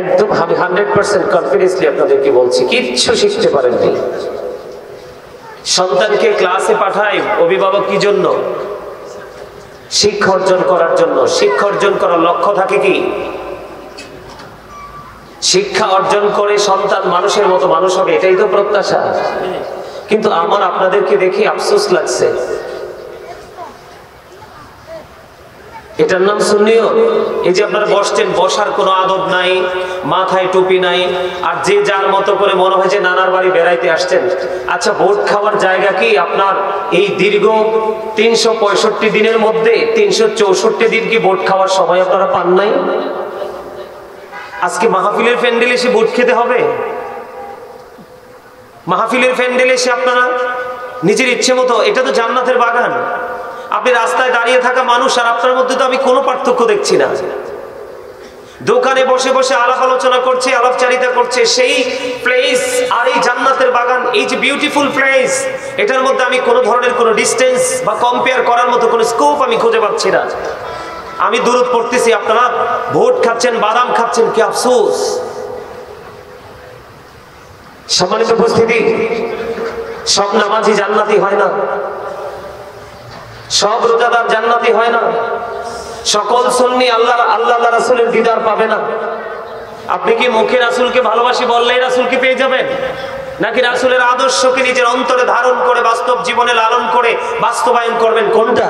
একদম আমি 100% কনফিডেন্সলি আপনাদেরকে বলছি, কিচ্ছু শিখতে পারেননি। সন্তানকে ক্লাসে পাঠায় অভিভাবক কি জন্য? শিক্ষা অর্জন করার জন্য। শিক্ষা অর্জন করার লক্ষ্য থাকে কি? শিক্ষা অর্জন করে সন্তান মানুষের মতো মানুষ হবে, এটাই তো প্রত্যাশা। কিন্তু আমার আপনাদেরকে দেখে আফসোস লাগছে, এটার নাম সুন্নিয়ত। এই যে আপনারা বসছেন, বসার কোনো আদব নাই, মাথায় টুপি নাই, আর যে যার মতো করে মনে হয় যে নানার বাড়ি বেড়াইতে আসছেন। আচ্ছা, ভোট খাওয়ার জায়গা কি আপনার এই দীর্ঘ 365 দিনের মধ্যে 364 দিন কি ভোট খাওয়ার সময় আপনারা পান নাই? আজকে মাহফিলের প্যান্ডেলে এসে ভোট খেতে হবে? মাহফিলের প্যান্ডেলে এসে আপনারা নিজের ইচ্ছে মতো, এটা তো জান্নাতের বাগান। আপনি রাস্তায় দাঁড়িয়ে থাকা মানুষ আর আপনার মধ্যে তো আমি কোনো পার্থক্য দেখছি না। দোকানে বসে বসে আলাপ আলোচনা করছে, আলাপচারিতা করছে, সেই প্লেস আর এই জান্নাতের বাগান, এই যে বিউটিফুল প্লেস, এটার মধ্যে আমি কোনো ধরনের কোনো ডিস্টেন্স বা কম্পেয়ার করার মতো কোনো স্কোপ আমি খুঁজে পাচ্ছি না। আমি দূরত পড়তেছি, আপনারা ভোট খাচ্ছেন, বাদাম খাচ্ছেন, কি আফসোস। সম্মানিত উপস্থিতি, সব নামাজি জান্নাতি হয় না, সব রোজাদার জান্নাতি হয় না, সকল সুন্নি আল্লাহ রাসূলের দিদার পাবে না। আপনি কি মুখে রাসূলকে ভালোবাসি বললেই রাসূলকে পেয়ে যাবেন, নাকি রাসূলের আদর্শকে নিজের অন্তরে ধারণ করে বাস্তব জীবনে লালন করে বাস্তবায়ন করবেন? কোনটা?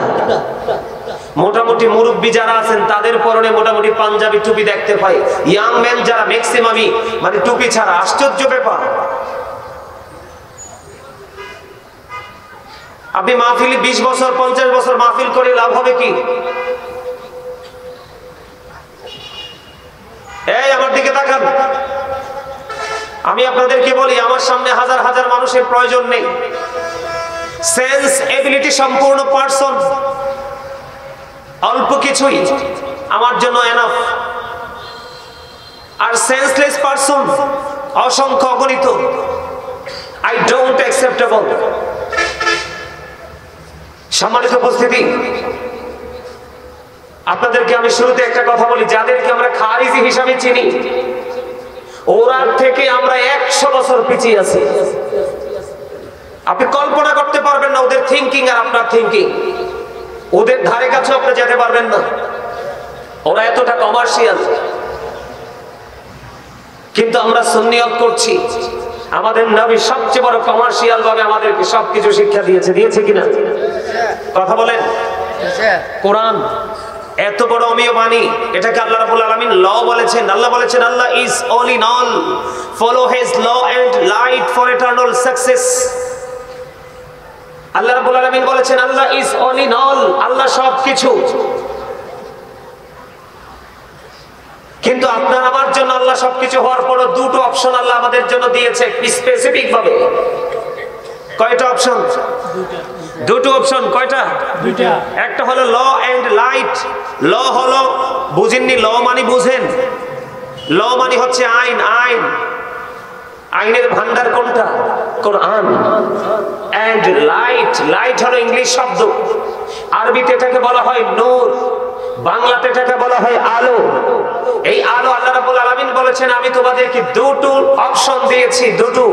মোটামুটি মুরব্বী যারা আছেন তাদের পরনে মোটামুটি পাঞ্জাবি টুপি দেখতে পাই, ইয়াং ম্যান যারা ম্যাক্সিমামই মানে টুপি ছাড়া। আশ্চর্য ব্যাপার। আপনি মাহফিল 20 বছর 50 বছর মাহফিল করে লাভ হবে কি? এই আমার দিকে তাকান, আমি আপনাদেরকে বলি, আমার সামনে হাজার হাজার মানুষের প্রয়োজন নেই। সেন্স এবিলিটি সম্পূর্ণ পারসন, অল্প কিছুই আমার জন্য এনাফ। আর সেন্সলেস পারসন অসংখ্য অগণিত। I don't acceptable. সম্মানিত উপস্থিতি, আপনাদেরকে আমি শুরুতে একটা কথা বলি, যাদেরকে আমরা খারিজি হিসাবে চিনি, ওরা থেকে আমরা 100 বছর পিছিয়ে আছি। আপনি কল্পনা করতে পারবেন না ওদের থিঙ্কিং আর আপনার থিঙ্কিং। ওদের ধারে কাছে আপনি যেতে পারবেন না, ওরা এতটা কমার্শিয়াল। কিন্তু আমরা সুন্নিয়ত করছি। আমাদের নবী সবচেয়ে বড় কমার্শিয়াল ভাবে আমাদেরকে সবকিছু শিক্ষা দিয়েছে, দিয়েছে কিনা? কথা বলেন। কোরআন এত বড় অমীয় বাণী, এটাকে আল্লাহ রাব্বুল আলামিন ল বলেছেন। আল্লাহ বলেছেন, Allah is all in all, follow his law and light for eternal success. Allah রাব্বুল আলামিন বলেছেন, Allah is all in all, Allah সবকিছু। কিন্তু আপনার আমার জন্য আল্লাহ সবকিছু হওয়ার পরও দুটো অপশন আল্লাহ আমাদের জন্য দিয়েছে স্পেসিফিক ভাবে। কয়টা অপশন? দুটো অপশন। কয়টা? দুইটা। একটা হলো ল এন্ড লাইট। ল হলো, বুঝেননি? ল মানে বুঝেন? ল মানে হচ্ছে আইন। আইন, আইনের ভান্ডার কোনটা? কোরআন। এন্ড লাইট, লাইট হলো ইংলিশ শব্দ, আরবিতে এটাকে বলা হয় নূর, বাংলাতে এটাকে বলা হয় আলো। এই আলো আল্লাহ রাব্বুল আলামিন বলেছেন, আমি তোমাদেরকে দুটো অপশন দিয়েছি, দুটো।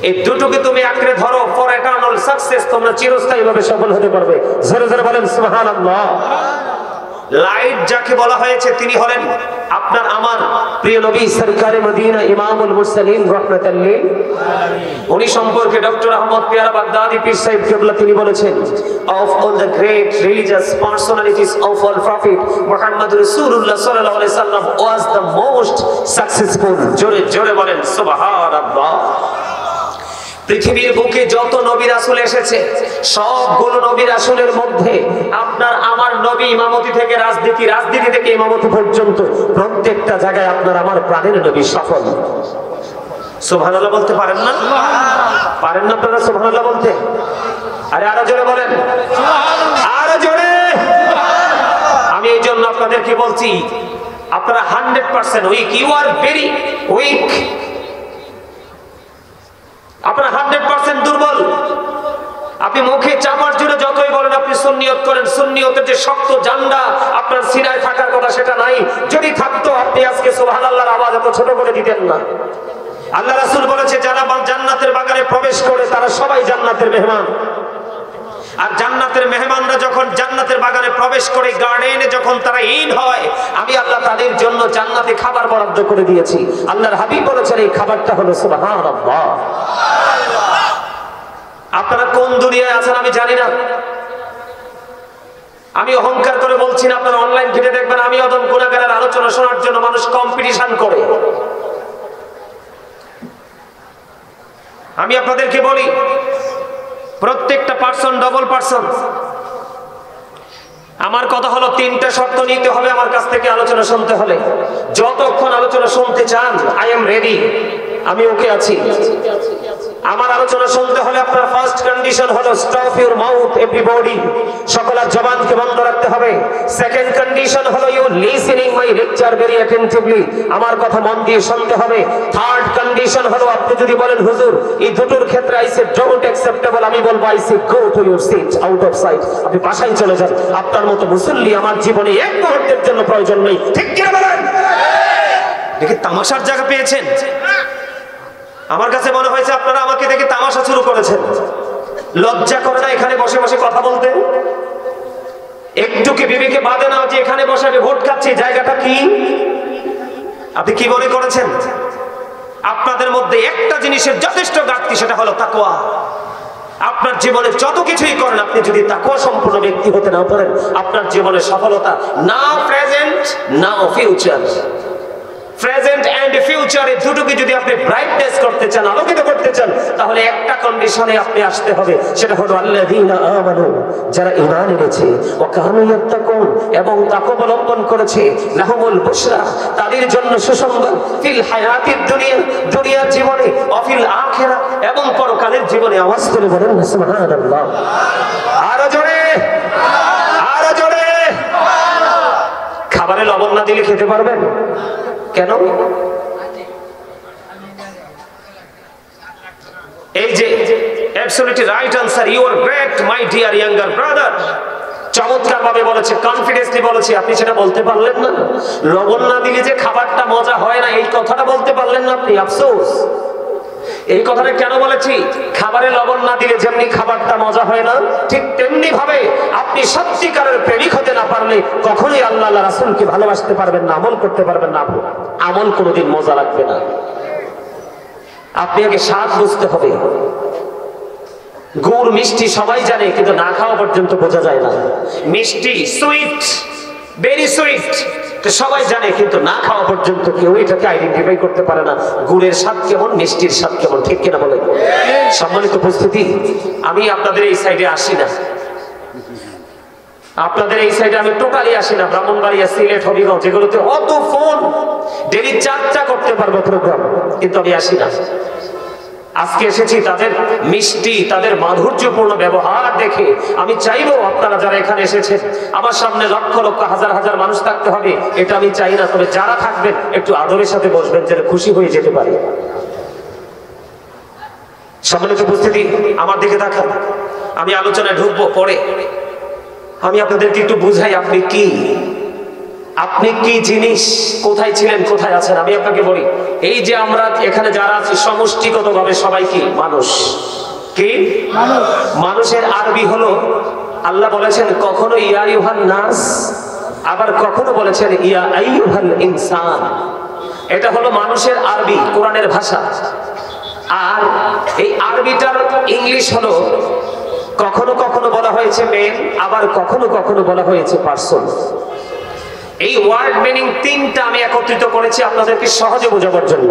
এই দুটোকে তুমি আঁকড়ে ধরো, ফর ইটারনাল সাকসেস, তোমরা চিরস্থায়ীভাবে সফল হতে পারবে। জোরে জোরে বলেন সুবহানাল্লাহ। লাইট যাকে বলা হয়েছে তিনি হলেন আপনার আমার প্রিয় নবী সরকারে মদিনা ইমামুল মুরসালিন রাহমাতাল লিল আলামিন। উনি সম্পর্কে ডক্টর আহমদ পিয়ারা বাগদাদি পীর সাহেব কেবলা তিনি বলেছেন, of all the great religious personalities of all prophet Muhammad Rasulullah sallallahu alaihi wasallam was the most successful. জোরে জোরে বলেন সুবহানাল্লাহ। পৃথিবীর বুকে যত নবী রাসূল এসেছে, সবগুলো নবী রাসূলের মধ্যে আপনার আমার নবী ইমামতি থেকে রাজনীতি, রাজনীতি থেকে ইমামতি পর্যন্ত প্রত্যেকটা জায়গায় আপনার আমার প্রাণের নবী সফল। সুবহানাল্লাহ বলতে পারেন না? পারেন না আপনারা সুবহানাল্লাহ বলতে? আরে আরো জোরে বলেন সুবহানাল্লাহ, আরো জোরে। আমি এই জন্য আপনাদেরকে বলছি, আপনারা 100% weak, you are very weak. আপনারা 100% দুর্বল। আপনি মুখে চাপার জন্য যতই বলেন আপনি সুন্নিয়ত করেন, সুন্নিয়তের যে শক্ত জান্ডা আপনার সিনায় থাকার কথা সেটা নাই। যদি থাকতো আপনি আজকে সুবহানাল্লাহর আওয়াজ এত ছোট করে দিতেন না। আল্লাহ রাসূল বলেছে যারা জান্নাতের বাগানে প্রবেশ করে তারা সবাই জান্নাতের মেহমান। আর জান্নাতের মেহমানরা যখন জান্নাতের বাগানে প্রবেশ করে, গার্ডেনে যখন তারা ইন হয়, আমি আল্লাহ তাদের জন্য জান্নাতে খাবার বরাদ্দ করে দিয়েছি। আল্লাহর হাবিব বলেছেন এই খাবারটা হলো সুবহানাল্লাহ। আপনারা কোন দুনিয়ায় আছেন আমি জানি না, আমি অহংকার করে বলছি না। আপনারা অনলাইন ঘেটে দেখবেন আমি অদম গুনাহগারের আলোচনা শোনার জন্য মানুষ কম্পিটিশন করে। আমি আপনাদেরকে বলি প্রত্যেকটা পার্সন ডবল পার্সন। আমার কথা হলো তিনটা শর্ত নিতে হবে আমার কাছ থেকে আলোচনা শুনতে হলে। যতক্ষণ আলোচনা শুনতে চান আই এম রেডি, আমি ওকে আছি। আমার আলোচনা শুনতে হলে আপনার ফার্স্ট কন্ডিশন হলো স্টপ ইউর মাউথ এভরিবডি, সকলের জবানকে বন্ধ রাখতে হবে। সেকেন্ড কন্ডিশন হলো you listening my lecture very attentively, আমার কথা মন দিয়ে শুনতে হবে। থার্ড কন্ডিশন হলো আপনি যদি বলেন হুজুর এই দুটোর ক্ষেত্রে আই সে ডোন্ট অ্যাকসেপ্টেবল, আমি বলবো I say go to your seat out of sight, আপনি বাসায় চলে যান। আপনার মতো মুসল্লি আমার জীবনে এক মুহূর্তের জন্য প্রয়োজন নেই, ঠিক কি বলেন? দেখি তামাশার জায়গা পেয়েছেন। আমার কাছে মনে হয়েছে আপনারা আমাকে দেখে তামাশা শুরু করেছেন। লজ্জা করে না এখানে বসে বসে কথা বলতে? একটু কি বিবেকে বাঁধে না যে এখানে বসে আমি ভোট খাচ্ছি, জায়গাটা কি? আপনি কি মনে করেছেন? আপনাদের মধ্যে একটা জিনিসের যথেষ্ট ঘাটতি, সেটা হলো তাকওয়া। আপনার জীবনে যত কিছুই করেন আপনি যদি তাকওয়া সম্পূর্ণ ব্যক্তি হতে না পারেন, আপনার জীবনের সফলতা না প্রেজেন্ট না ফিউচার। প্রেজেন্ট এন্ড ফিউচার এই দুটোকে যদি আপনি ব্রাইটনেস করতে চান, আলোকিত করতে চান, তাহলে একটা কন্ডিশনে আপনি আসতে হবে, সেটা হলো আল্লাযীনা আমানু, যারা ঈমান এনেছে, ওয়া কানু ইয়াত্তাকুন, এবং তাকওয়া অবলম্বন করেছে, লাহুমুল বুশরা, তাদের জন্য সুসংবাদ, ফিল হায়াতিদ দুনিয়া, দুনিয়ার জীবনে, ওয়া ফিল আখিরাহ, এবং পরকালের জীবনে। আওয়াজ করে বলেন সুবহানাল্লাহ। আরো জোরে, আরো জোরে। খাবারে লবণ না দিলে খেতে পারবেন? কেন? এই যে absolutely right answer, you are great my dear younger brother. চমৎকার ভাবে বলেছে, কনফিডেন্সলি বলেছে। আপনি সেটা বলতে পারলেন না? লবণ না দিলে যে খাবারটা মজা হয় না, এই কথাটা বলতে পারলেন না আপনি, আফসোস। এই কথাটা কেন বলেছি? খাবারে লবণ না দিলে যেমনি খাবারটা মজা হয় না, ঠিক তেমনি ভাবে আপনি সত্যিকারের প্রেমিক হতে না পারলে কখনোই আল্লাহ রাসূলকে ভালোবাসতে পারবেন না, আমল করতে পারবেন না। আমল কোনোদিন মজা লাগবে না। আপনি আগে স্বাদ বুঝতে হবে। গুড় মিষ্টি সবাই জানে, কিন্তু না খাওয়া পর্যন্ত বোঝা যায় না। মিষ্টি সুইট, ভেরি সুইট, সবাই জানে, কিন্তু না খাওয়া পর্যন্ত কেউ এটাকে আইডেন্টিফাই করতে পারে না গুড়ের স্বাদ কেমন, মিষ্টির স্বাদ কেমন, ঠিক কিনা বলেন? সম্মানিত উপস্থিতি, আমি আপনাদের এই সাইডে আসি না, আপনাদের এই সাইডে আমি টোটালি আসি না। ব্রাহ্মণবাড়িয়া, সিলেট, হবিগঞ্জ, এগুলোতে অত ফোন, ডেলি 4টা করতে পারবো প্রোগ্রাম, কিন্তু আমি আসি না। আজকে এসেছি তাদের মিষ্টি, তাদের মাধুর্যপূর্ণ ব্যবহার দেখে। আমি চাইবো আপনারা যারা এখানে এসেছেন, আমার সামনে লক্ষ লক্ষ হাজার হাজার মানুষ থাকতে হবে এটা আমি চাই না, তবে যারা থাকবেন একটু আদরের সাথে বসবেন, যেন খুশি হয়ে যেতে পারে। সম্মানিত উপস্থিতি, আমার দিকে তাকান। আমি আলোচনায় ঢুকবো পরে, আমি আপনাদেরকে একটু বুঝাই আপনি কি, আপনি কি জিনিস, কোথায় ছিলেন, কোথায় আছেন। আমি আপনাকে বলি, এই যে আমরা এখানে যারা আছি সমষ্টিগতভাবে সবাই কি মানুষ? কি মানুষের আরবি হলো, আল্লাহ বলেছেন কখনো ইয়া আইয়ুহান নাস, আবার কখনো বলেছেন ইয়া আইয়ুহাল ইনসান। এটা হলো মানুষের আরবি, কোরআনের ভাষা। আর এই আরবিটার ইংলিশ হলো, কখনো কখনো বলা হয়েছে মেন, আবার কখনো কখনো বলা হয়েছে পারসন। এই ওয়ার্ড মিনিং তিনটা আমি একত্রিত করেছি আপনাদেরকে সহজে বোঝাবার জন্য।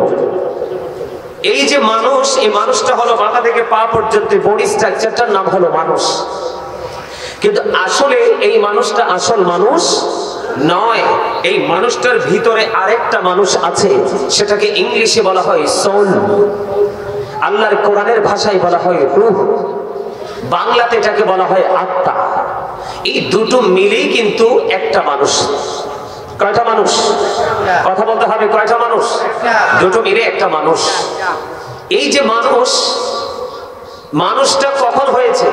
এই যে মানুষ, এই মানুষটা হলো মাথা থেকে পা পর্যন্ত বডি স্ট্রাকচারটার নাম হলো মানুষ, কিন্তু আসলে এই মানুষটা আসল মানুষ নয়। এই মানুষটার ভিতরে আরেকটা মানুষ আছে, সেটাকে ইংলিশে বলা হয় সোল, আল্লাহর কোরআনের ভাষায় বলা হয় রূহ, বাংলাতে এটাকে বলা হয় আত্মা। এই দুটো মিলেই কিন্তু একটা মানুষ। কয়টা মানুষ? কথা বলতে হবে, কয়টা মানুষ? দুটো মিলে একটা মানুষ। এই যে মানুষ, মানুষটা কখন হয়েছে?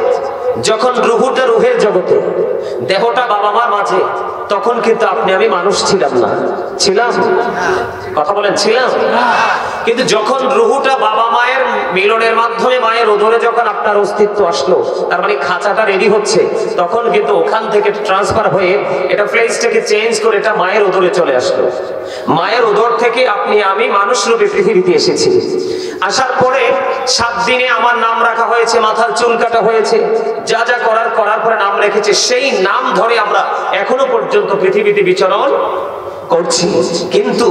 যখন রুহুটা রুহের জগতে, দেহটা বাবা মার মাঝে, তখন কিন্তু আপনি আমি মানুষ ছিলাম না। ছিলাম? কথা বলেন, ছিলাম? কিন্তু যখন রুহুটা বাবা মায়ের মিলনের মাধ্যমে মায়ের উদরে যখন আপনার অস্তিত্ব আসলো, তার মানে খাঁচাটা রেডি হচ্ছে, তখন কিন্তু ওখান থেকে ট্রান্সফার হয়ে এটা প্লেসটাকে চেঞ্জ করে এটা মায়ের উদরে চলে আসলো। মায়ের উদর থেকে আপনি আমি মানুষ রূপে পৃথিবীতে এসেছি। আসার পরে 7 দিনে আমার নাম রাখা হয়েছে, মাথার চুল কাটা হয়েছে, যা যা করার পরে নাম রেখেছে। সেই নাম ধরে আমরা এখনো পর্যন্ত পৃথিবীতে বিচরণ করছি। কিন্তু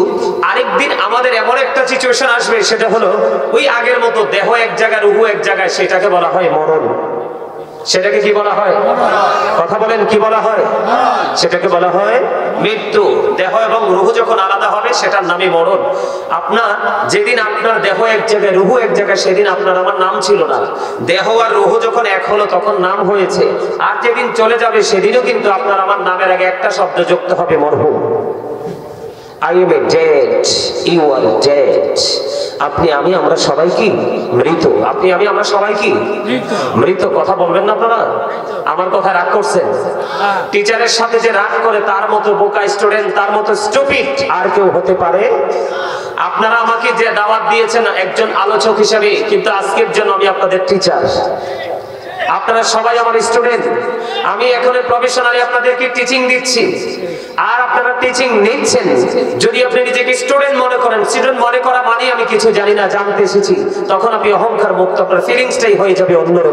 আরেকদিন আমাদের এমন একটা সিচুয়েশন আসবে, সেটা হলো ওই আগের মতো দেহ এক জায়গায় রুহু এক জায়গায়, সেটাকে বলা হয় মরণ। সেটাকে কি বলা হয়? কথা বলেন, কি বলা হয়? সেটাকে বলা হয় মৃত্যু। দেহ এবং রুহু যখন আলাদা হবে সেটার নামই মরণ। আপনার যেদিন আপনার দেহ এক জায়গায় রুহু এক জায়গায়, সেদিন আপনার আমার নাম ছিল না। দেহ আর রুহু যখন এক হলো তখন নাম হয়েছে। আর যেদিন চলে যাবে সেদিনও কিন্তু আপনার আমার নামের আগে একটা শব্দ যুক্ত হবে, মরহুম। I am dead, you are dead. আপনি আমি আমরা সবাই কি মৃত। আপনি আমি আমরা সবাই কি মৃত। কথা বলবেন না আপনারা? আমার কথা রাগ করছেন? টিচারের সাথে যে রাগ করে তার মতো বোকা স্টুডেন্ট, তার মতো স্টুপিড আর কেউ হতে পারে? আপনারা আমাকে যে দাওয়াত দিয়েছেন একজন আলোচক হিসেবে, কিন্তু আজকের জন্য আমি আপনাদের টিচার। আপনারা সবাই আমার স্টুডেন্ট। আমি এখন প্রফেশনালি আপনাদেরকে টিচিং দিচ্ছি, আর আপনারা টিচিং নিচ্ছেন। যদি আপনি নিজেকে স্টুডেন্ট মনে করেন, স্টুডেন্ট মনে করা মানে আমি কিছু জানি না, জানতে এসেছি, তখন আপনি অহংকার মুক্ত, আপনার ফিলিংসটাই হয়ে যাবে অন্যরকম।